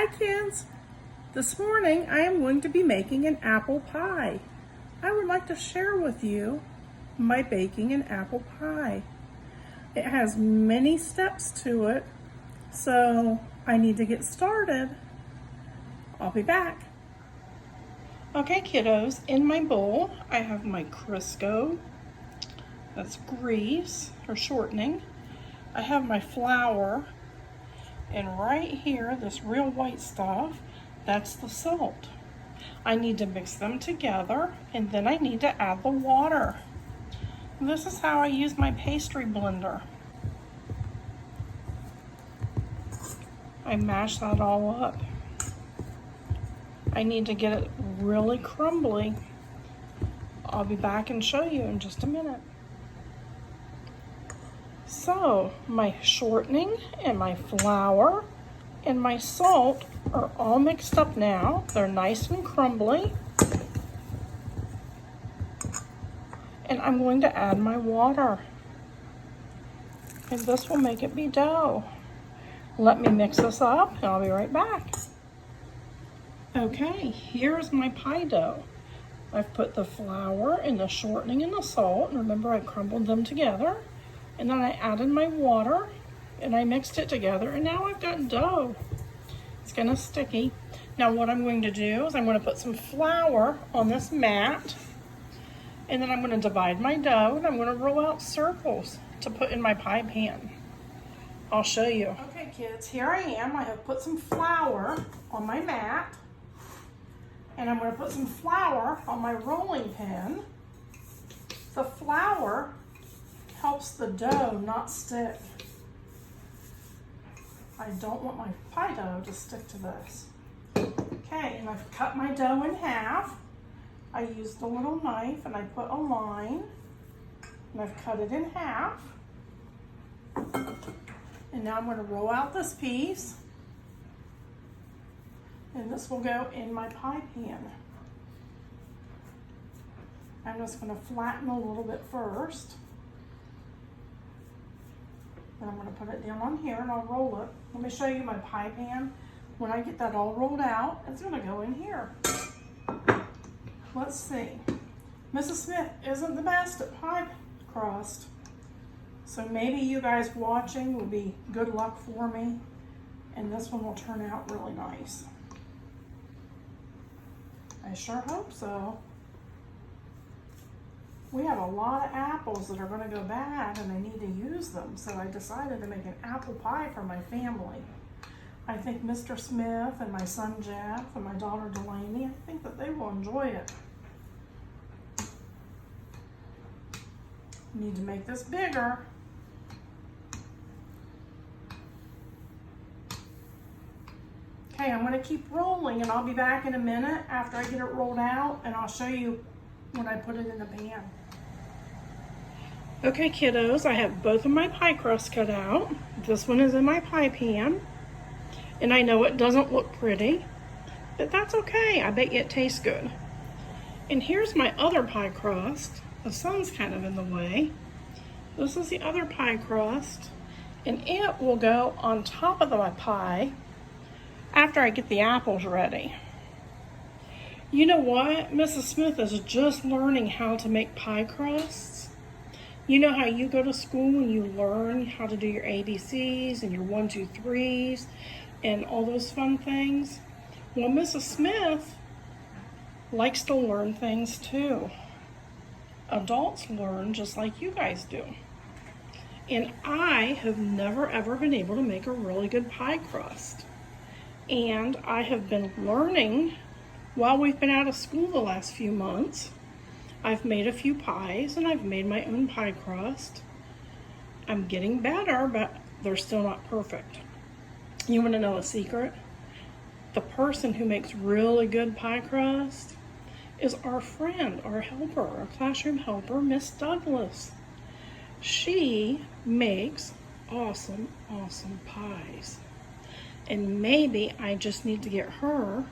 Hi kids! This morning I am going to be making an apple pie. I would like to share with you my baking an apple pie. It has many steps to it, so I need to get started. I'll be back. Okay kiddos, in my bowl I have my Crisco, that's grease or shortening. I have my flour, and right here, this real white stuff, that's the salt. I need to mix them together, and then I need to add the water. This is how I use my pastry blender. I mash that all up. I need to get it really crumbly. I'll be back and show you in just a minute. So, my shortening and my flour and my salt are all mixed up now. They're nice and crumbly. And I'm going to add my water. And this will make it be dough. Let me mix this up and I'll be right back. Okay, here's my pie dough. I've put the flour and the shortening and the salt, and remember I crumbled them together. And then I added my water and I mixed it together, and now I've got dough. It's kind of sticky. Now what I'm going to do is I'm going to put some flour on this mat, and then I'm going to divide my dough and I'm going to roll out circles to put in my pie pan. I'll show you. Okay kids, here I am. I have put some flour on my mat, and I'm going to put some flour on my rolling pin. The flour helps the dough not stick. I don't want my pie dough to stick to this. Okay, and I've cut my dough in half. I used a little knife and I put a line, and I've cut it in half. And now I'm going to roll out this piece, and this will go in my pie pan. I'm just going to flatten a little bit first. And I'm going to put it down on here and I'll roll it. Let me show you my pie pan. When I get that all rolled out, it's going to go in here. Let's see. Mrs. Smith isn't the best at pie crust, so maybe you guys watching will be good luck for me, and this one will turn out really nice. I sure hope so. We have a lot of apples that are going to go bad and I need to use them, so I decided to make an apple pie for my family. I think Mr. Smith and my son Jeff and my daughter Delaney, I think that they will enjoy it. Need to make this bigger. Okay, I'm going to keep rolling, and I'll be back in a minute after I get it rolled out, and I'll show you when I put it in the pan. Okay kiddos, I have both of my pie crusts cut out. This one is in my pie pan, and I know it doesn't look pretty, but that's okay. I bet you it tastes good. And here's my other pie crust. The sun's kind of in the way. This is the other pie crust, and it will go on top of my pie after I get the apples ready. You know what? Mrs. Smith is just learning how to make pie crusts. You know how you go to school and you learn how to do your ABCs and your 1, 2, 3s and all those fun things? Well, Mrs. Smith likes to learn things too. Adults learn just like you guys do. And I have never ever been able to make a really good pie crust. And I have been learning while we've been out of school the last few months. I've made a few pies and I've made my own pie crust. I'm getting better, but they're still not perfect. You want to know a secret? The person who makes really good pie crust is our friend, our helper, our classroom helper, Miss Douglas. She makes awesome, awesome pies. And maybe I just need to get her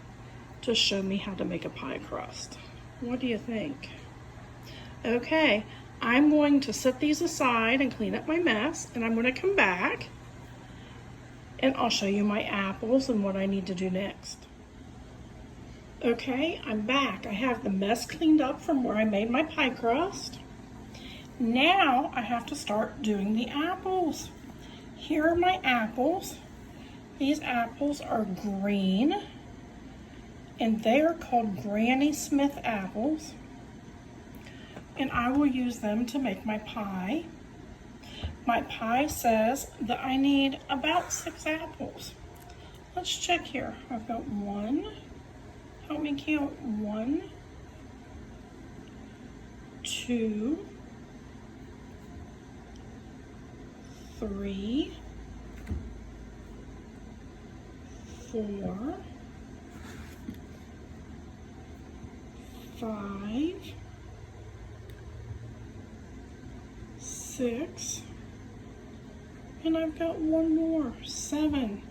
to show me how to make a pie crust. What do you think? Okay, I'm going to set these aside and clean up my mess, and I'm going to come back and I'll show you my apples and what I need to do next. Okay, I'm back. I have the mess cleaned up from where I made my pie crust. Now I have to start doing the apples. Here are my apples. These apples are green, and they are called Granny Smith apples. And I will use them to make my pie. My pie says that I need about 6 apples. Let's check here. I've got 1. Help me count. 1, 2, 3, 4, 5, 6, and I've got 1 more, 7.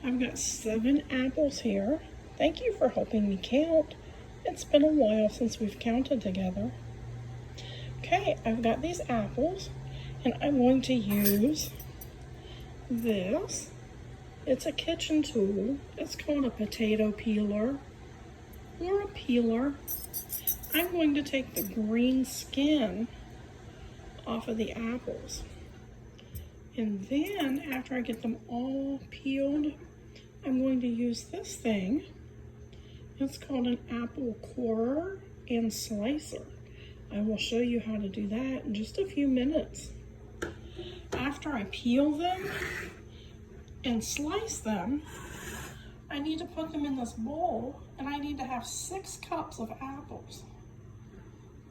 I've got 7 apples here. Thank you for helping me count. It's been a while since we've counted together. Okay, I've got these apples, and I'm going to use this. It's a kitchen tool. It's called a potato peeler or a peeler. I'm going to take the green skin off of the apples. And then after I get them all peeled, I'm going to use this thing. It's called an apple corer and slicer. I will show you how to do that in just a few minutes. After I peel them and slice them, I need to put them in this bowl, and I need to have 6 cups of apples.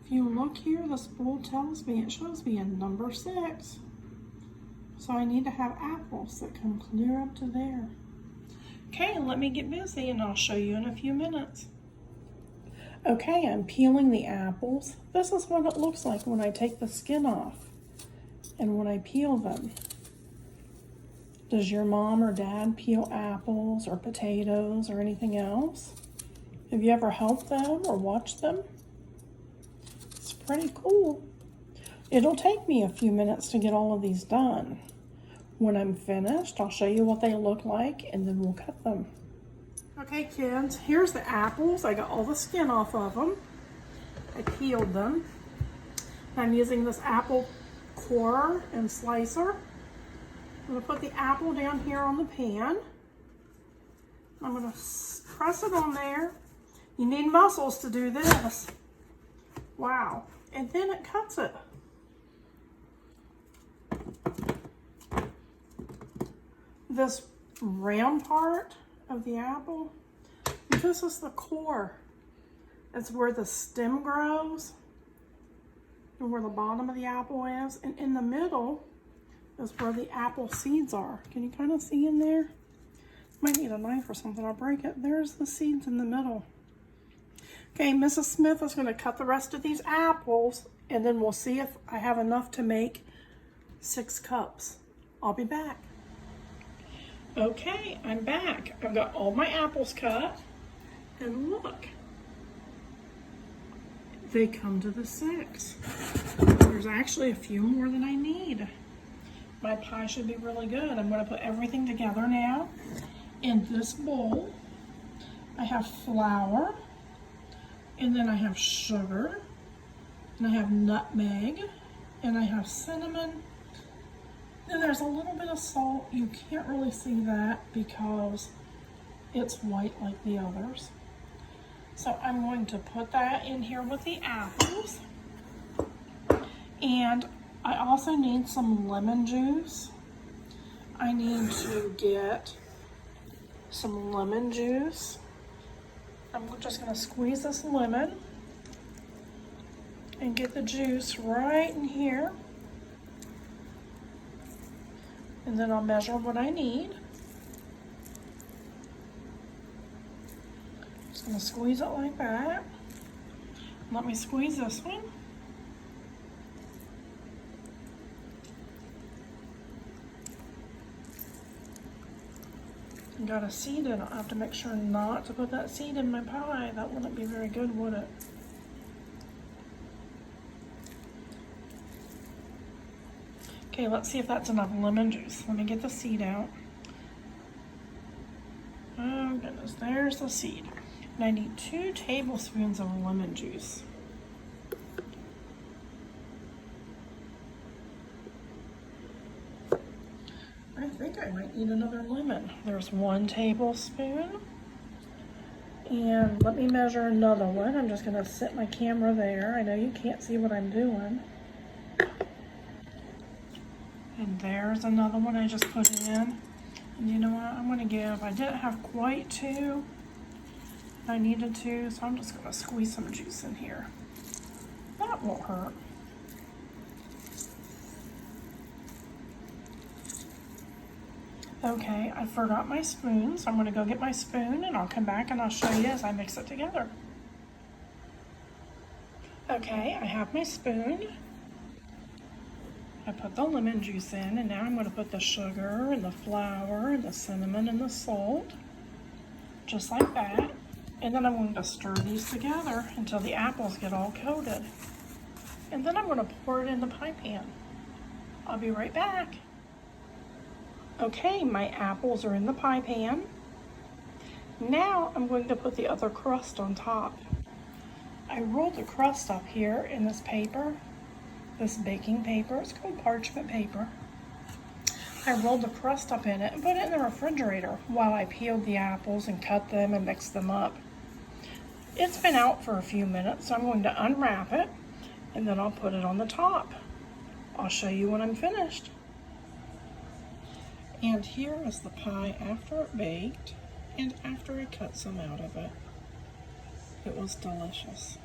If you look here, this bowl tells me, it shows me a number 6. So I need to have apples that come clear up to there. Okay, let me get busy and I'll show you in a few minutes. Okay, I'm peeling the apples. This is what it looks like when I take the skin off and when I peel them. Does your mom or dad peel apples or potatoes or anything else? Have you ever helped them or watched them? It's pretty cool. It'll take me a few minutes to get all of these done. When I'm finished, I'll show you what they look like and then we'll cut them. Okay, kids, here's the apples. I got all the skin off of them. I peeled them. I'm using this apple corer and slicer. I'm going to put the apple down here on the pan. I'm going to press it on there. You need muscles to do this. Wow. And then it cuts it. This round part of the apple, this is the core. It's where the stem grows and where the bottom of the apple is. And in the middle is where the apple seeds are. Can you kind of see in there? Might need a knife or something, I'll break it. There's the seeds in the middle. Okay, Mrs. Smith is going to cut the rest of these apples, and then we'll see if I have enough to make 6 cups. I'll be back. Okay, I'm back. I've got all my apples cut, and look, they come to the 6. There's actually a few more than I need. My pie should be really good. I'm going to put everything together now. In this bowl, I have flour, and then I have sugar, and I have nutmeg, and I have cinnamon. Then there's a little bit of salt. You can't really see that because it's white like the others. So I'm going to put that in here with the apples. And I also need some lemon juice. I need to get some lemon juice. I'm just going to squeeze this lemon and get the juice right in here. And then I'll measure what I need. Just going to squeeze it like that. Let me squeeze this one. Got a seed in it. I have to make sure not to put that seed in my pie. That wouldn't be very good, would it? Okay, let's see if that's enough lemon juice. Let me get the seed out. my goodness, there's the seed. And I need 2 tablespoons of lemon juice. I think I might need another lemon. There's 1 tablespoon. And let me measure another one. I'm just gonna set my camera there. I know you can't see what I'm doing. And there's another one I just put in. And you know what, I'm gonna give, I didn't have quite 2. I needed 2, so I'm just gonna squeeze some juice in here. That won't hurt. Okay, I forgot my spoon, so I'm gonna go get my spoon and I'll come back and I'll show you as I mix it together. Okay, I have my spoon. I put the lemon juice in, and now I'm gonna put the sugar and the flour and the cinnamon and the salt, just like that. And then I'm going to stir these together until the apples get all coated. And then I'm gonna pour it in the pie pan. I'll be right back. Okay, my apples are in the pie pan. Now I'm going to put the other crust on top. I rolled the crust up here in this paper, this baking paper. It's called parchment paper. I rolled the crust up in it and put it in the refrigerator while I peeled the apples and cut them and mixed them up. It's been out for a few minutes, so I'm going to unwrap it and then I'll put it on the top. I'll show you when I'm finished. And here is the pie after it baked and after I cut some out of it. It was delicious.